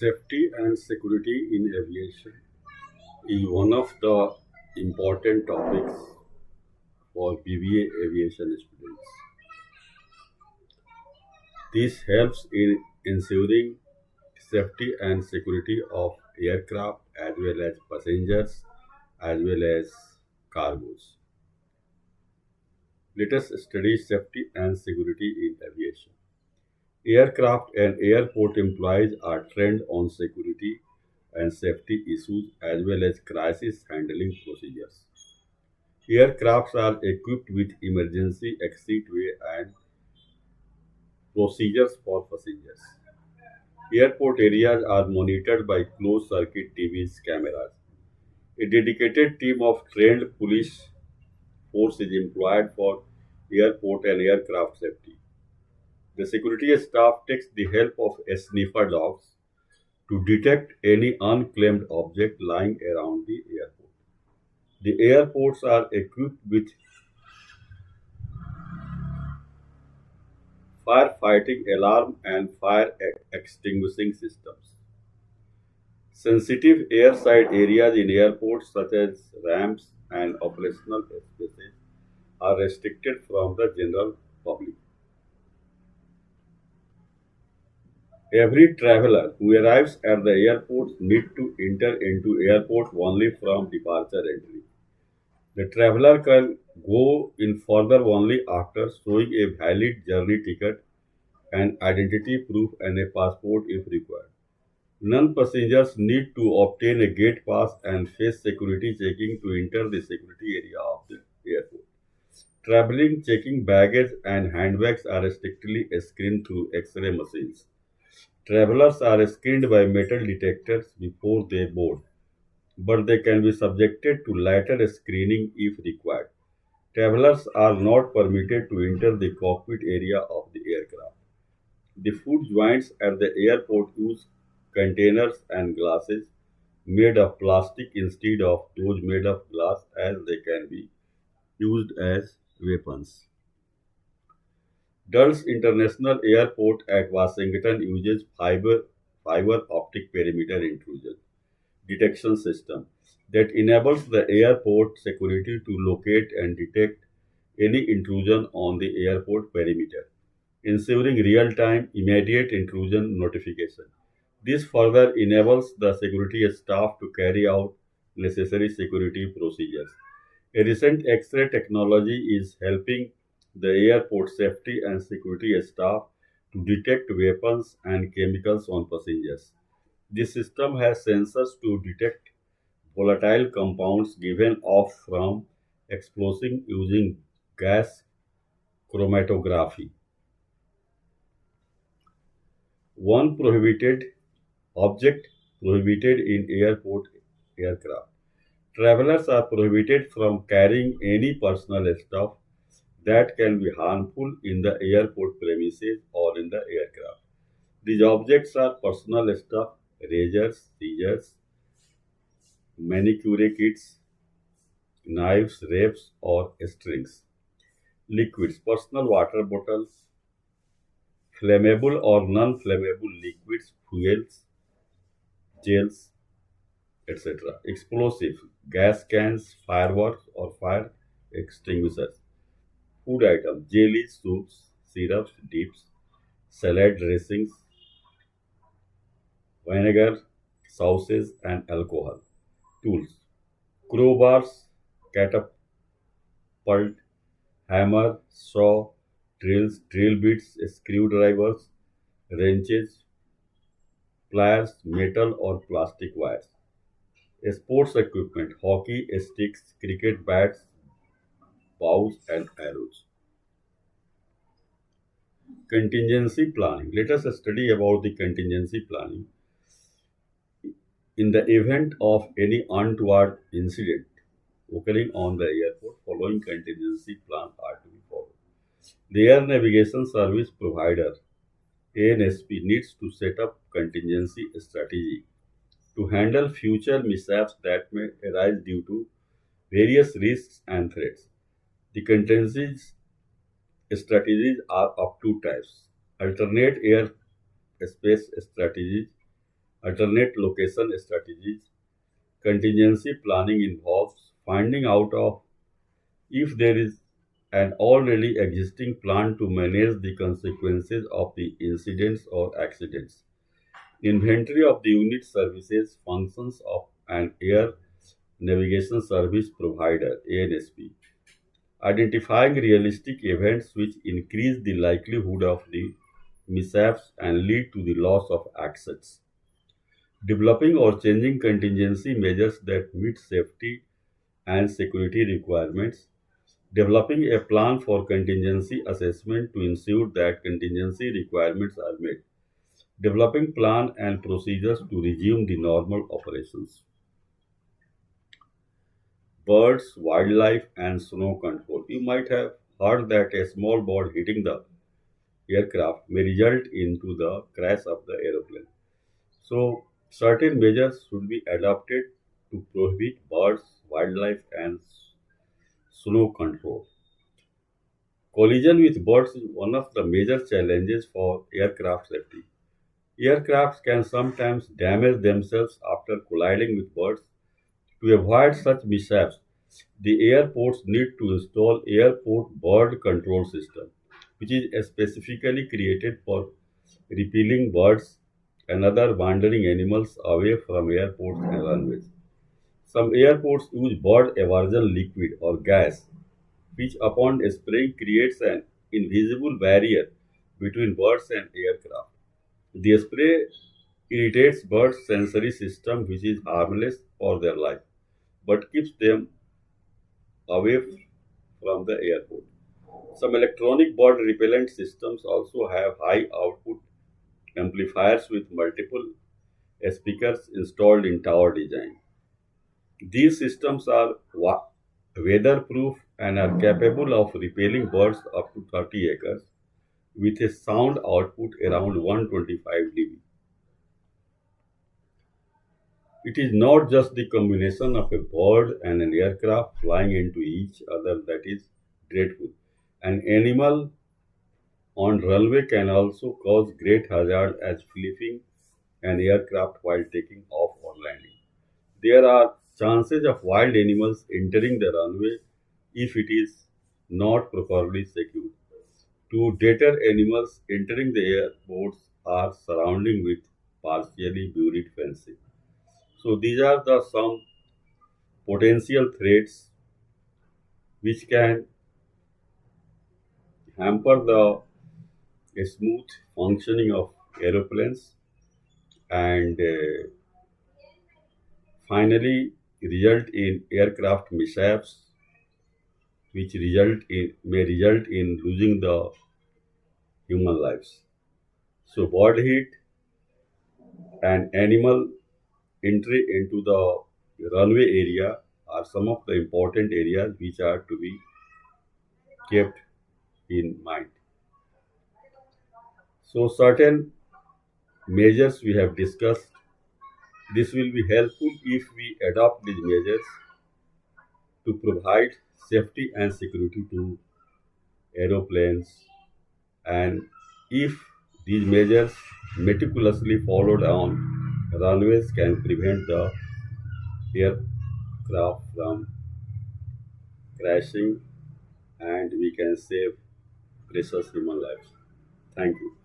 Safety and security in aviation is one of the important topics for BBA aviation students. This helps in ensuring safety and security of aircraft as well as passengers as well as cargoes. Let us study safety and security in aviation. Aircraft and airport employees are trained on security and safety issues as well as crisis handling procedures. Aircrafts are equipped with emergency exitway and procedures for passengers. Airport areas are monitored by closed circuit TV's cameras. A dedicated team of trained police force is employed for airport and aircraft safety. The security staff takes the help of sniffer dogs to detect any unclaimed object lying around the airport. The airports are equipped with firefighting alarm and fire extinguishing systems. Sensitive airside areas in airports such as ramps and operational spaces are restricted from the general public. Every traveler who arrives at the airport needs to enter into airport only from departure entry. The traveler can go in further only after showing a valid journey ticket and identity proof and a passport if required. Non-passengers need to obtain a gate pass and face security checking to enter the security area of the airport. Traveling, checking baggage and handbags are strictly screened through X-ray machines. Travelers are screened by metal detectors before they board, but they can be subjected to later screening if required. Travelers are not permitted to enter the cockpit area of the aircraft. The food joints at the airport use containers and glasses made of plastic instead of those made of glass as they can be used as weapons. Dulles International Airport at Washington uses fiber optic perimeter intrusion detection system that enables the airport security to locate and detect any intrusion on the airport perimeter, ensuring real-time immediate intrusion notification. This further enables the security staff to carry out necessary security procedures. A recent X-ray technology is helping the airport safety and security staff to detect weapons and chemicals on passengers. This system has sensors to detect volatile compounds given off from explosives using gas chromatography. One prohibited object prohibited in airport aircraft. Travelers are prohibited from carrying any personal stuff that can be harmful in the airport premises or in the aircraft. These objects are personal stuff, razors, scissors, manicure kits, knives, rapes, or strings. Liquids, personal water bottles, flammable or non-flammable liquids, fuels, gels, etc. Explosive, gas cans, fireworks, or fire extinguishers. Food items, jellies, soups, syrups, dips, salad dressings, vinegar, sauces, and alcohol. Tools, crowbars, catapult, hammer, saw, drills, drill bits, screwdrivers, wrenches, pliers, metal or plastic wires. Sports equipment, hockey sticks, cricket bats, bows, and arrows. Contingency planning. Let us study about the contingency planning. In the event of any untoward incident occurring on the airport, following contingency plan are to be followed. The Air Navigation Service provider ANSP needs to set up contingency strategy to handle future mishaps that may arise due to various risks and threats. The contingency strategies are of two types: alternate airspace strategies alternate location strategies. Contingency planning involves finding out of if there is an already existing plan to manage the consequences of the incidents or accidents. Inventory of the unit services functions of an air navigation service provider ANSP. Identifying realistic events which increase the likelihood of the mishaps and lead to the loss of assets. Developing or changing contingency measures that meet safety and security requirements. Developing a plan for contingency assessment to ensure that contingency requirements are met. Developing plan and procedures to resume the normal operations. Birds, wildlife, and snow control. You might have heard that a small bird hitting the aircraft may result into the crash of the aeroplane. So, certain measures should be adopted to prohibit birds, wildlife, and snow control. Collision with birds is one of the major challenges for aircraft safety. Aircrafts can sometimes damage themselves after colliding with birds. To avoid such mishaps, the airports need to install airport bird control system, which is specifically created for repelling birds and other wandering animals away from airports and runways. Some airports use bird aversion liquid or gas, which upon spraying creates an invisible barrier between birds and aircraft. The spray irritates birds' sensory system, which is harmless for their life, but keeps them away from the airport. Some electronic bird repellent systems also have high output amplifiers with multiple speakers installed in tower design. These systems are weatherproof and are capable of repelling birds up to 30 acres with a sound output around 125 dB. It is not just the combination of a bird and an aircraft flying into each other that is dreadful. An animal on runway can also cause great hazard as flipping an aircraft while taking off or landing. There are chances of wild animals entering the runway if it is not properly secured. To deter animals entering the airports are surrounding with partially buried fencing. So these are the some potential threats which can hamper the smooth functioning of aeroplanes and finally result in aircraft mishaps which may result in losing the human lives. So bird heat and animal entry into the runway area are some of the important areas which are to be kept in mind. So certain measures we have discussed. This will be helpful if we adopt these measures to provide safety and security to aeroplanes, and if these measures meticulously followed on runways can prevent the aircraft from crashing and we can save precious human lives. Thank you.